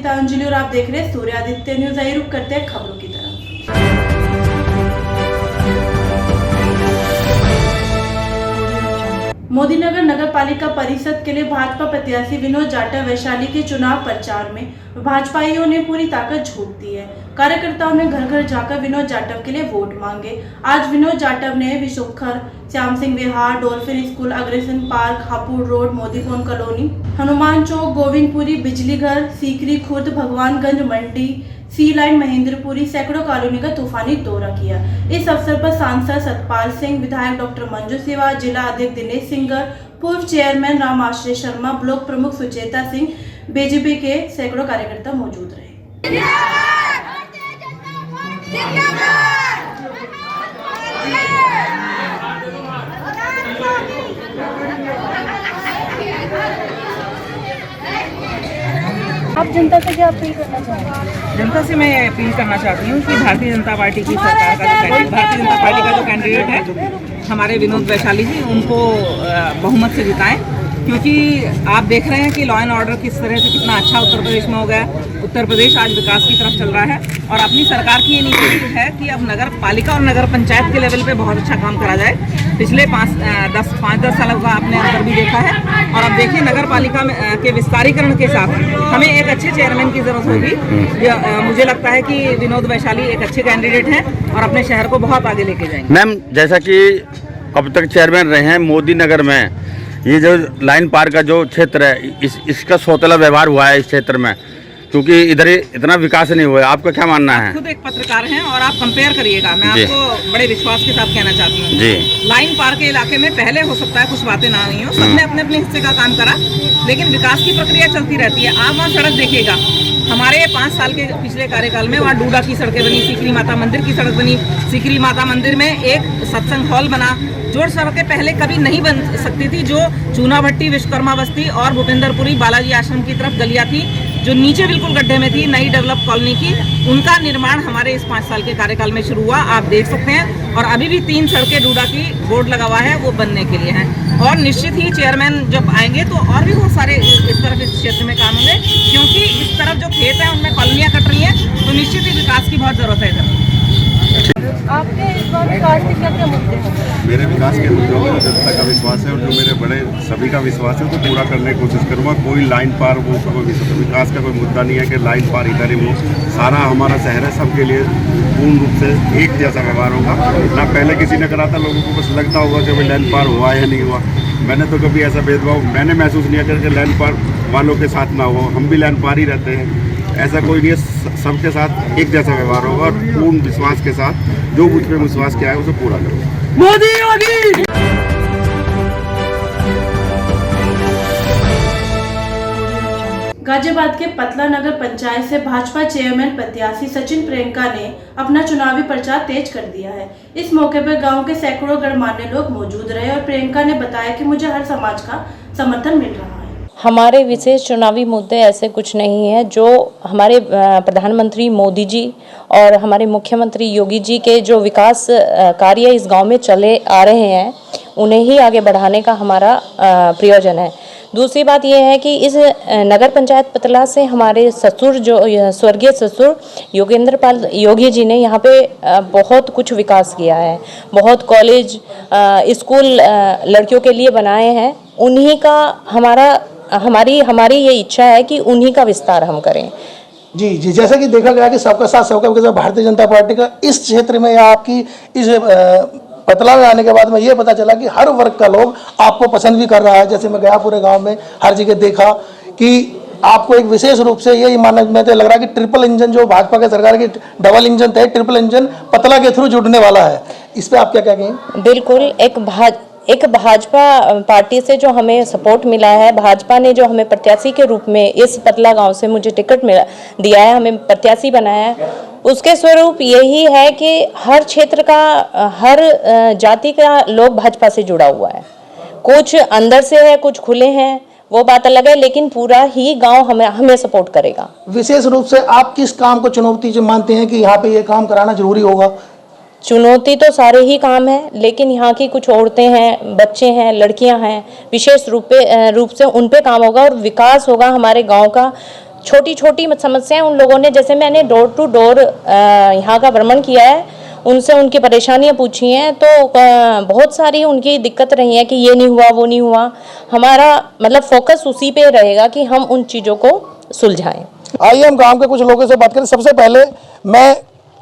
गीतांजलि और आप देख रहे हैं सूर्यादित्य न्यूज। आइए रुक करते हैं खबरों की तरफ। मोदीनगर नगर पालिका परिषद के लिए भाजपा प्रत्याशी विनोद जाटव वैशाली के चुनाव प्रचार में भाजपाइयों ने पूरी ताकत झोंक दी है। कार्यकर्ताओं ने घर घर जाकर विनोद जाटव के लिए वोट मांगे। आज विनोद जाटव ने Vishokhar, Shyam Singh Vihar, dolphin school, Agrasen park, Hapur road, Modipon colony, Hanuman चौक, गोविंदपुरी, बिजली घर, सीकरी खुर्द, भगवानगंज मंडी, सी लाइन, महेंद्रपुरी, सैकड़ों कॉलोनी का तूफानी दौरा किया। इस अवसर पर सांसद सतपाल सिंह, विधायक डॉक्टर मंजू सिवा, जिला अध्यक्ष दिनेश सिंगर, पूर्व चेयरमैन राम आश्रय शर्मा, ब्लॉक प्रमुख सुचेता सिंह, बीजेपी के सैकड़ों कार्यकर्ता मौजूद रहे। आप जनता से क्या अपील करना चाहेंगे? जनता से मैं अपील करना चाहती हूँ कि भारतीय जनता पार्टी की सरकार भारतीय जनता पार्टी का जो कैंडिडेट है हमारे विनोद वैशाली जी, उनको बहुमत से जिताएं, क्योंकि आप देख रहे हैं कि लॉ एंड ऑर्डर किस तरह से कितना अच्छा उत्तर प्रदेश में हो गया। उत्तर प्रदेश आज विकास की तरफ चल रहा है और अपनी सरकार की ये नीति है कि अब नगर पालिका और नगर पंचायत के लेवल पे बहुत अच्छा काम करा जाए। पिछले 5-10 सालों का आपने अंतर भी देखा है और अब देखिए नगर पालिका के विस्तारीकरण के साथ हमें एक अच्छे चेयरमैन की जरूरत होगी। मुझे लगता है कि विनोद वैशाली एक अच्छे कैंडिडेट हैं और अपने शहर को बहुत आगे लेके जाएंगे। मैम, जैसा कि अब तक चेयरमैन रहे हैं मोदी नगर में, ये जो लाइन पार का जो क्षेत्र है इसका सौतेला व्यवहार हुआ है इस क्षेत्र में, क्योंकि इधर इतना विकास नहीं हुआ है। आपका क्या मानना है? खुद एक पत्रकार हैं और आप कंपेयर करिएगा। मैं आपको बड़े विश्वास के साथ कहना चाहती हूँ जी, लाइन पार के इलाके में पहले हो सकता है कुछ बातें ना हुई हो, सबने अपने अपने हिस्से का काम करा, लेकिन विकास की प्रक्रिया चलती रहती है। आप वहाँ सड़क देखिएगा, हमारे 5 साल के पिछले कार्यकाल में वहाँ डूडा की सड़कें बनी, सीकरी माता मंदिर की सड़क बनी, सीकरी माता मंदिर में एक सत्संग हॉल बना, जो सड़कें पहले कभी नहीं बन सकती थी, जो चूना भट्टी, विश्वकर्मा बस्ती और भूपेंद्रपुरी बालाजी आश्रम की तरफ गलियाँ थी जो नीचे बिल्कुल गड्ढे में थी, नई डेवलप कॉलोनी की, उनका निर्माण हमारे इस 5 साल के कार्यकाल में शुरू हुआ। आप देख सकते हैं और अभी भी 3 सड़कें डूडा की बोर्ड लगा हुआ है, वो बनने के लिए हैं और निश्चित ही चेयरमैन जब आएंगे तो और भी बहुत सारे इस तरफ इस क्षेत्र में काम होंगे, क्योंकि इस तरफ जो खेत है उनमें कॉलोनियाँ कट रही हैं, तो निश्चित ही विकास की बहुत जरूरत है इधर। आपके इस बार विकास के क्या क्या मुद्दे हैं? मेरे विकास के मुद्दों में जनता का विश्वास है और जो मेरे बड़े सभी का विश्वास है तो पूरा करने की कोशिश करूँगा। कोई लाइन पार वो विकास का कोई मुद्दा नहीं है कि लाइन पार इधर ही वो सारा हमारा शहर है, सबके लिए पूर्ण रूप से एक जैसा व्यवहार होगा। ना पहले किसी ने करा था, लोगों को बस लगता होगा कि भाई लाइन पार हुआ या नहीं हुआ। मैंने तो कभी ऐसा भेदभाव मैंने महसूस नहीं किया कि लाइन पार वालों के साथ ना हो, हम भी लाइन पार ही रहते हैं। ऐसा कोई नहीं है, सबके साथ एक जैसा व्यवहार होगा और पूर्ण विश्वास के साथ जो मुझ पर विश्वास किया है उसे पूरा करूँगा। मोदी योगी। गाजियाबाद के पतला नगर पंचायत से भाजपा चेयरमैन प्रत्याशी सचिन प्रियंका ने अपना चुनावी प्रचार तेज कर दिया है। इस मौके पर गांव के सैकड़ों गणमान्य लोग मौजूद रहे और प्रियंका ने बताया कि मुझे हर समाज का समर्थन मिल रहा है। हमारे विशेष चुनावी मुद्दे ऐसे कुछ नहीं है। जो हमारे प्रधानमंत्री मोदी जी और हमारे मुख्यमंत्री योगी जी के जो विकास कार्य इस गांव में चले आ रहे हैं, उन्हें ही आगे बढ़ाने का हमारा प्रयोजन है। दूसरी बात यह है कि इस नगर पंचायत पतला से हमारे ससुर, जो स्वर्गीय ससुर योगेंद्र पाल योगी जी ने यहाँ पे बहुत कुछ विकास किया है। बहुत कॉलेज, स्कूल लड़कियों के लिए बनाए हैं। उन्हीं का हमारी ये इच्छा है कि उन्हीं का विस्तार हम करें। जी, जैसा कि देखा गया कि सबका साथ सबका विकास भारतीय जनता पार्टी का इस क्षेत्र में या आपकी इस पतला में आने के बाद में ये पता चला कि हर वर्ग का लोग आपको पसंद भी कर रहा है। जैसे मैं गया पूरे गांव में, हर जगह देखा कि आपको एक विशेष रूप से ये मानने में तो लग रहा है कि ट्रिपल इंजन जो भाजपा के सरकार की डबल इंजन थे, ट्रिपल इंजन पतला के थ्रू जुड़ने वाला है। इस पर आप क्या कहेंगे? बिल्कुल, एक भाजपा पार्टी से जो हमें सपोर्ट मिला है, भाजपा ने जो हमें प्रत्याशी के रूप में इस पतला गांव से मुझे टिकट दिया है, हमें प्रत्याशी बनाया है, उसके स्वरूप यही है कि हर क्षेत्र का, हर जाति का लोग भाजपा से जुड़ा हुआ है। कुछ अंदर से है, कुछ खुले हैं, वो बात अलग है, लेकिन पूरा ही गांव हमें सपोर्ट करेगा। विशेष रूप से आप किस काम को चुनौती जो मानते हैं कि यहाँ पे ये काम कराना जरूरी होगा? चुनौती तो सारे ही काम है, लेकिन यहाँ की कुछ औरतें हैं, बच्चे हैं, लड़कियां हैं, विशेष रूप से उन पे काम होगा और विकास होगा हमारे गांव का। छोटी छोटी समस्याएं उन लोगों ने, जैसे मैंने डोर टू डोर यहाँ का भ्रमण किया है, उनसे उनकी परेशानियां पूछी हैं, तो बहुत सारी उनकी दिक्कत रही है कि ये नहीं हुआ वो नहीं हुआ। हमारा मतलब फोकस उसी पे रहेगा कि हम उन चीज़ों को सुलझाएं। आइए हम गांव के कुछ लोगों से बात करें। सबसे पहले मैं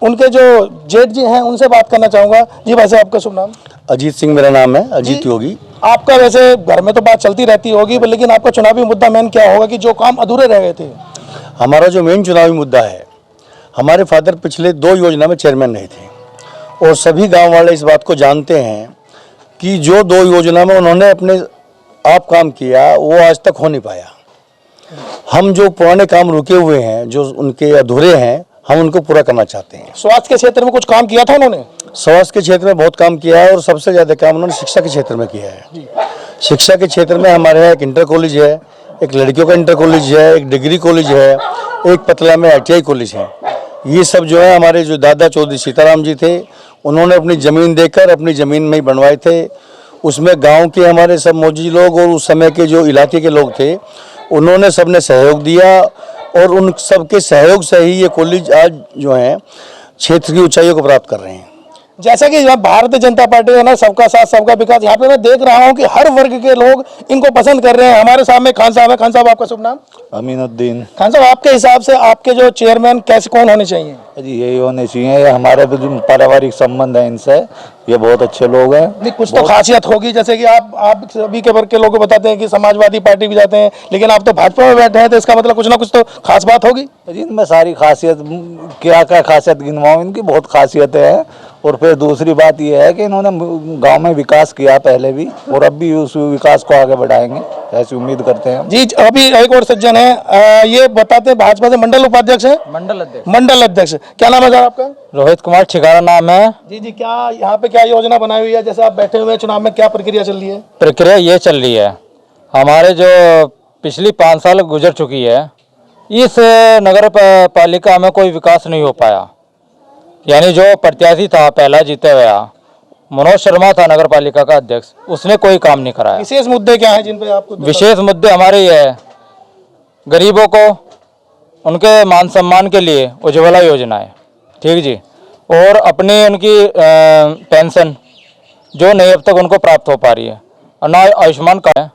उनके जो जेठ जी हैं उनसे बात करना चाहूँगा। जी भाई साहब, आपका शुभ नाम? अजीत सिंह मेरा नाम है, अजीत योगी। आपका वैसे घर में तो बात चलती रहती होगी, लेकिन आपका चुनावी मुद्दा मेन क्या होगा कि जो काम अधूरे रह गए थे? हमारा जो मेन चुनावी मुद्दा है, हमारे फादर पिछले 2 योजना में चेयरमैन रहे थे और सभी गांव वाले इस बात को जानते हैं कि जो 2 योजना में उन्होंने अपने आप काम किया वो आज तक हो नहीं पाया। हम जो पुराने काम रुके हुए हैं, जो उनके अधूरे हैं, हम उनको पूरा करना चाहते हैं। स्वास्थ्य के क्षेत्र में कुछ काम किया था उन्होंने? स्वास्थ्य के क्षेत्र में बहुत काम किया है और सबसे ज़्यादा काम उन्होंने शिक्षा के क्षेत्र में किया है। शिक्षा के क्षेत्र में हमारे यहाँ एक इंटर कॉलेज है, एक लड़कियों का इंटर कॉलेज है, एक डिग्री कॉलेज है, एक पतला में ITI कॉलेज है। ये सब जो है हमारे जो दादा चौधरी सीताराम जी थे, उन्होंने अपनी ज़मीन देकर अपनी ज़मीन में ही बनवाए थे। उसमें गाँव के हमारे सब मौजी लोग और उस समय के जो इलाके के लोग थे, उन्होंने सबने सहयोग दिया और उन सब के सहयोग से ही ये कॉलेज आज जो है क्षेत्र की ऊंचाइयों को प्राप्त कर रहे हैं। जैसा कि भारतीय जनता पार्टी है ना, सबका साथ सबका विकास, यहाँ पे मैं देख रहा हूँ कि हर वर्ग के लोग इनको पसंद कर रहे हैं। हमारे सामने खान साहब है। खान साहब, आपका शुभ नाम? अमीनुद्दीन। खान साहब, आपके हिसाब से आपके जो चेयरमैन कैसे कौन होने चाहिए? जी यही होने चाहिए, ये हमारे जो पारिवारिक संबंध है इनसे, ये बहुत अच्छे लोग हैं। नहीं, कुछ तो खासियत होगी, जैसे कि आप सभी के वर्ग के लोग बताते हैं कि समाजवादी पार्टी भी जाते हैं, लेकिन आप तो भाजपा में बैठे हैं, तो इसका मतलब कुछ ना कुछ तो खास बात होगी। इनमें सारी खासियत, क्या क्या खासियत गिनवाऊं, इनकी बहुत खासियतें हैं। और फिर दूसरी बात यह है कि इन्होंने गांव में विकास किया पहले भी और अब भी उस विकास को आगे बढ़ाएंगे, ऐसी उम्मीद करते हैं। जी, अभी एक और सज्जन है, ये बताते हैं भाजपा से मंडल उपाध्यक्ष है। मंडल अध्यक्ष, क्या नाम है सर आपका? रोहित कुमार छिकारा नाम है। जी, क्या यहाँ पे क्या योजना बनाई हुई है? जैसे आप बैठे हुए हैं चुनाव में, क्या प्रक्रिया चल रही है? प्रक्रिया ये चल रही है, हमारे जो पिछली 5 साल गुजर चुकी है, इस नगर पालिका में कोई विकास नहीं हो पाया। यानी जो प्रत्याशी था पहला जीते हुआ, मनोज शर्मा था नगर पालिका का अध्यक्ष, उसने कोई काम नहीं कराया। विशेष मुद्दे क्या हैं जिन पे आपको? विशेष मुद्दे हमारे ये है, गरीबों को उनके मान सम्मान के लिए उज्ज्वला योजना है, ठीक जी, और अपनी उनकी पेंशन जो नहीं अब तक उनको प्राप्त हो पा रही है, और ना आयुष्मान कार्ड है।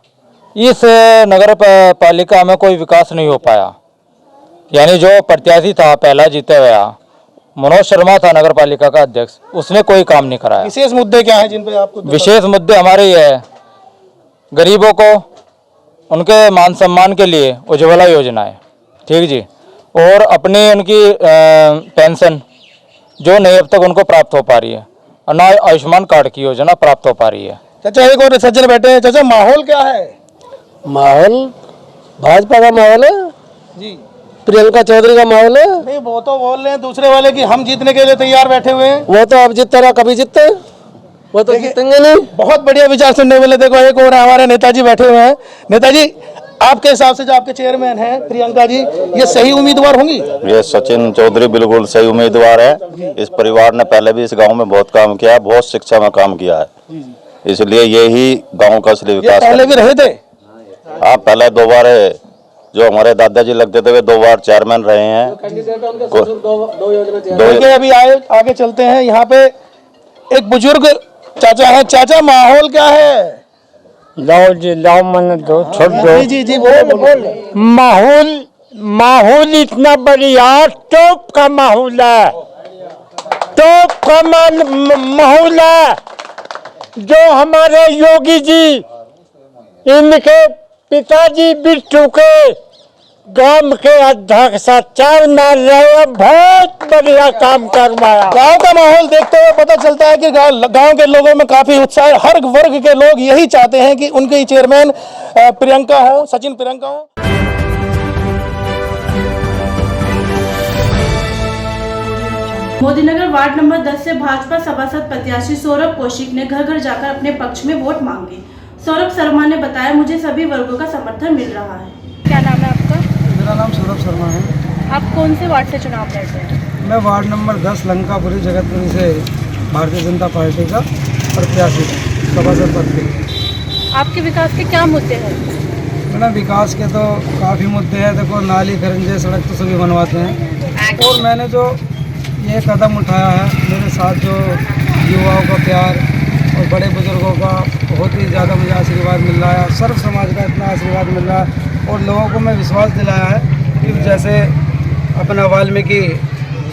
इस नगर पालिका में कोई विकास नहीं हो पाया। यानी जो प्रत्याशी था पहला जीते हुआ, मनोज शर्मा था नगर पालिका का अध्यक्ष, उसने कोई काम नहीं कराया। विशेष मुद्दे क्या हैं जिन पे आपको? विशेष मुद्दे हमारे ये है, गरीबों को उनके मान सम्मान के लिए उज्ज्वला योजना है, ठीक जी, और अपनी उनकी पेंशन जो नहीं अब तक उनको प्राप्त हो पा रही है, और ना आयुष्मान कार्ड की योजना प्राप्त हो पा रही है। चाचा, एक और सज्जन बैठे हैं। चाचा, माहौल क्या है? माहौल भाजपा का माहौल है जी, प्रियंका चौधरी का माहौल है। नहीं, वो तो बोल रहे हैं दूसरे वाले कि हम जीतने के लिए तैयार बैठे हुए हैं। वो तो अब जीतता रहा, कभी जीतते, वो तो जीतेंगे नहीं। बहुत बढ़िया विचार सुनने वाले। देखो, एक और हमारे नेताजी बैठे हुए हैं। नेताजी, आपके हिसाब से जो आपके चेयरमैन हैं प्रियंका जी, ये सही उम्मीदवार होंगी? ये सचिन चौधरी बिल्कुल सही उम्मीदवार है। इस परिवार ने पहले भी इस गांव में बहुत काम किया है, बहुत शिक्षा में काम किया है, इसलिए यही गांव का असली विकास। पहले भी रहे थे? हाँ, पहले 2 बार जो हमारे दादाजी लगते थे वे 2 बार चेयरमैन रहे हैं। अभी आगे चलते हैं। यहाँ पे एक बुजुर्ग चाचा है। चाचा, माहौल क्या है? लाओ जी, लाओ, मन दो, छोड़ दो। जी, बोल। माहौल इतना बढ़िया, टॉप का माहौल है, टॉप का माहौल है। जो हमारे योगी जी, इनके पिताजी बिट्टू के गांव के अध्यक्ष 4 नार रहे, बहुत बढ़िया काम करवाया। गांव का माहौल देखते हुए पता चलता है कि गांव के लोगों में काफी उत्साह है। हर वर्ग के लोग यही चाहते हैं कि उनके चेयरमैन प्रियंका हो, सचिन प्रियंका हो। मोदीनगर वार्ड नंबर 10 से भाजपा सभासद प्रत्याशी सौरभ कौशिक ने घर घर जाकर अपने पक्ष में वोट मांगे। सौरभ शर्मा ने बताया, मुझे सभी वर्गों का समर्थन मिल रहा है। क्या नाम है आपका? मेरा नाम सौरभ शर्मा है। आप कौन से वार्ड से चुनाव लड़ रहे हैं? मैं वार्ड नंबर 10 लंकापुरी जगतपुरी से भारतीय जनता पार्टी का प्रत्याशी सभासद पद के। आपके विकास के क्या मुद्दे हैं? मैडम विकास के तो काफ़ी मुद्दे हैं। देखो नाली खरंजे सड़क तो सभी बनवाते हैं, और मैंने जो ये कदम उठाया है, मेरे साथ जो युवाओं का प्यार और बड़े बुजुर्गों का बहुत ही ज़्यादा मुझे आशीर्वाद मिल रहा है, सर्व समाज का इतना आशीर्वाद मिल रहा है, और लोगों को मैं विश्वास दिलाया है कि जैसे अपना वाल्मीकि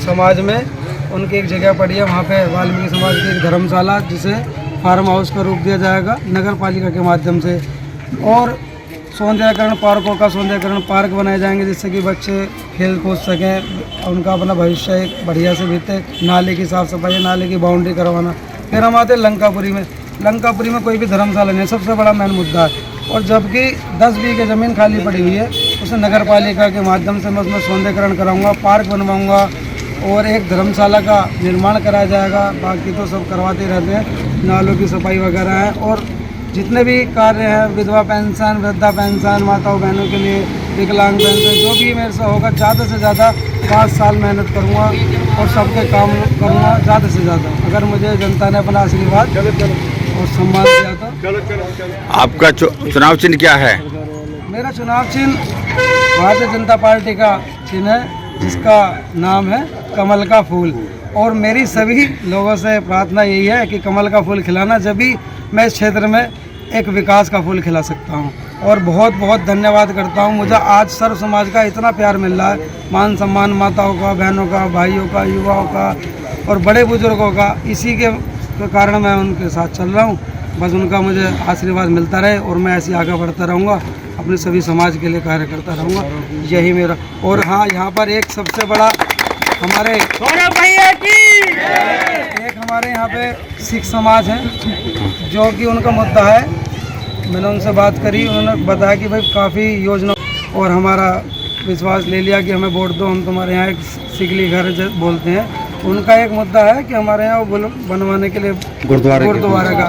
समाज में उनकी एक जगह पड़ी है, वहाँ पे वाल्मीकि समाज की एक धर्मशाला जिसे फार्म हाउस का रूप दिया जाएगा नगर पालिका के माध्यम से, और सौंदर्यकरण पार्कों का सौंदर्यकरण पार्क बनाए जाएंगे जिससे कि बच्चे खेल कूद सकें, उनका अपना भविष्य एक बढ़िया से बीते। नाले की साफ़ सफाई, नाले की बाउंड्री करवाना। फिर हम आते हैं लंकापुरी में। लंकापुरी में कोई भी धर्मशाला नहीं, सबसे बड़ा मेन मुद्दा है, और जबकि 10 बीघे ज़मीन खाली पड़ी हुई है, उसे नगर पालिका के माध्यम से मैं उसमें सौंदर्यकरण कराऊँगा, पार्क बनवाऊँगा, और एक धर्मशाला का निर्माण कराया जाएगा। बाकी तो सब करवाते रहते हैं, नालों की सफाई वगैरह है, और जितने भी कार्य हैं, विधवा पेंशन, वृद्धा पेंशन, माताओं बहनों के लिए विकलांग पेंशन, जो भी मेरे से होगा ज़्यादा से ज़्यादा 5 साल मेहनत करूँगा और सबके काम करूँगा ज़्यादा से ज़्यादा। अगर मुझे जनता ने अपना आशीर्वाद और सम्मान दिया तो। आपका चुनाव चिन्ह क्या है? मेरा चुनाव चिन्ह भारतीय जनता पार्टी का चिन्ह है, जिसका नाम है कमल का फूल, और मेरी सभी लोगों से प्रार्थना यही है कि कमल का फूल खिलाना, जब भी मैं इस क्षेत्र में एक विकास का फूल खिला सकता हूं। और बहुत बहुत धन्यवाद करता हूं, मुझे आज सर्व समाज का इतना प्यार मिल रहा है, मान सम्मान माताओं का, बहनों का, भाइयों का, युवाओं का और बड़े बुजुर्गों का, इसी के कारण मैं उनके साथ चल रहा हूं। बस उनका मुझे आशीर्वाद मिलता रहे और मैं ऐसे आगे बढ़ता रहूँगा, अपने सभी समाज के लिए कार्य करता रहूँगा, यही मेरा। और हाँ, यहाँ पर एक सबसे बड़ा हमारे हमारे यहाँ पे सिख समाज है, जो कि उनका मुद्दा है। मैंने उनसे बात करी, उन्होंने बताया कि भाई काफ़ी योजना, और हमारा विश्वास ले लिया कि हमें वोट दो, हम तुम्हारे यहाँ एक सिकली घर बोलते हैं। उनका एक मुद्दा है कि हमारे यहाँ वो बनवाने के लिए गुरुद्वारे का,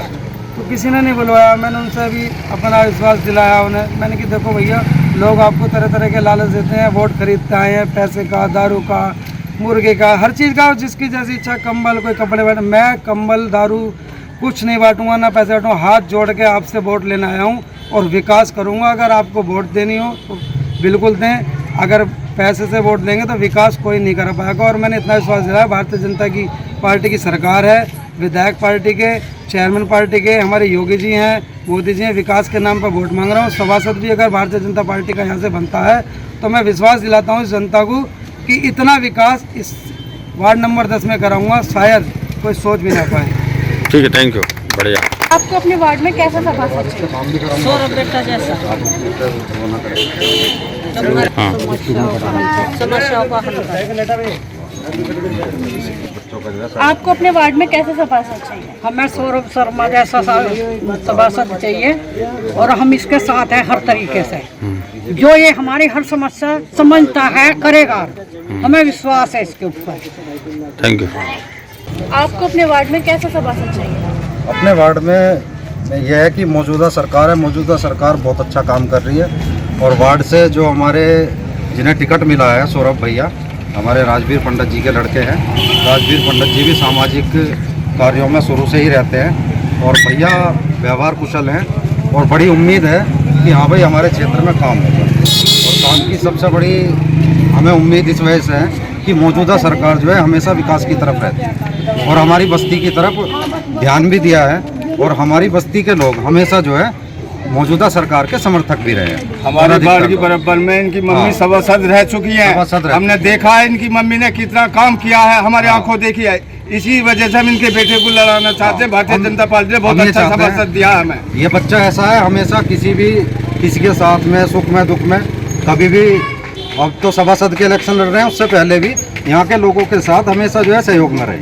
तो किसी ने नहीं बुलवाया। मैंने उनसे अभी अपना विश्वास दिलाया उन्हें, मैंने कि देखो भैया, लोग आपको तरह तरह के लालच देते हैं, वोट खरीदते आए हैं, पैसे का, दारू का, मुर्गे का, हर चीज़ का, जिसकी जैसी इच्छा, कंबल, कोई कपड़े बांटे। मैं कंबल, दारू कुछ नहीं बांटूंगा, ना पैसे बांटूंगा। हाथ जोड़ के आपसे वोट लेने आया हूँ और विकास करूँगा। अगर आपको वोट देनी हो तो बिल्कुल दें, अगर पैसे से वोट देंगे तो विकास कोई नहीं कर पाएगा। और मैंने इतना विश्वास दिलाया, भारतीय जनता की पार्टी की सरकार है, विधायक पार्टी के, चेयरमैन पार्टी के हमारे योगी जी हैं, मोदी जी हैं, विकास के नाम पर वोट मांग रहा हूँ। सभासद भी अगर भारतीय जनता पार्टी का यहाँ से बनता है तो मैं विश्वास दिलाता हूँ इस जनता को कि इतना विकास इस वार्ड नंबर 10 में कराऊंगा, शायद कोई सोच भी ना पाए। ठीक है, थैंक यू, बढ़िया। आपको अपने वार्ड में कैसा सभासद चाहिए? सौरभ बेटा जैसा समस्याओं का हल करे। आपको अपने वार्ड में कैसे सभासद चाहिए? हमें सौरभ शर्मा जैसा सभासद चाहिए, और हम इसके साथ हैं हर तरीके से। जो ये हमारी हर समस्या समझता है, करेगा, हमें विश्वास है इसके ऊपर। Thank you. आपको अपने वार्ड में कैसा सभासद चाहिए? अपने वार्ड में यह है कि मौजूदा सरकार है, मौजूदा सरकार बहुत अच्छा काम कर रही है, और वार्ड से जो हमारे जिन्हें टिकट मिला है, सौरभ भैया हमारे राजवीर पंडित जी के लड़के हैं। राजवीर पंडित जी भी सामाजिक कार्यों में शुरू से ही रहते हैं, और भैया व्यवहार कुशल हैं, और बड़ी उम्मीद है कि हाँ भाई हमारे क्षेत्र में काम होगा। और काम की सबसे बड़ी हमें उम्मीद इस वजह से है कि मौजूदा सरकार जो है हमेशा विकास की तरफ रहती है, और हमारी बस्ती की तरफ ध्यान भी दिया है, और हमारी बस्ती के लोग हमेशा जो है मौजूदा सरकार के समर्थक भी रहे हैं। हमारे वार्ड की बराबर में इनकी मम्मी सभासद रह चुकी हैं, हमने देखा है इनकी मम्मी ने कितना काम किया है, हमारे आंखों देखी है। इसी वजह से हम इनके बेटे को लड़ाना चाहते हैं। भारतीय जनता पार्टी ने बहुत अच्छा सभासद दिया है हमें। ये बच्चा ऐसा है, हमेशा किसी के साथ में, सुख में, दुख में, कभी भी, अब तो सभासद के इलेक्शन लड़ रहे हैं, उससे पहले भी यहाँ के लोगों के साथ हमेशा जो है सहयोग में रहे।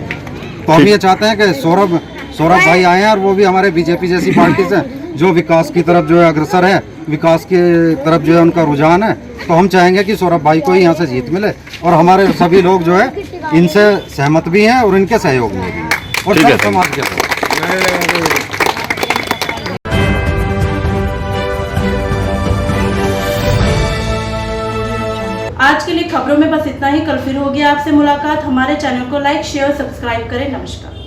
तो हम ये चाहते हैं कि सौरभ भाई आए हैं, और वो भी हमारे बीजेपी जैसी पार्टी से जो विकास की तरफ जो है अग्रसर है, विकास की तरफ जो है उनका रुझान है, तो हम चाहेंगे कि सौरभ भाई को ही यहाँ से जीत मिले, और हमारे सभी लोग जो है इनसे सहमत भी हैं और इनके सहयोग में भी, और सब समाज के साथ। आज के लिए खबरों में बस इतना ही। कल फिर होगी आपसे मुलाकात। हमारे चैनल को लाइक, शेयर, सब्सक्राइब करें। नमस्कार।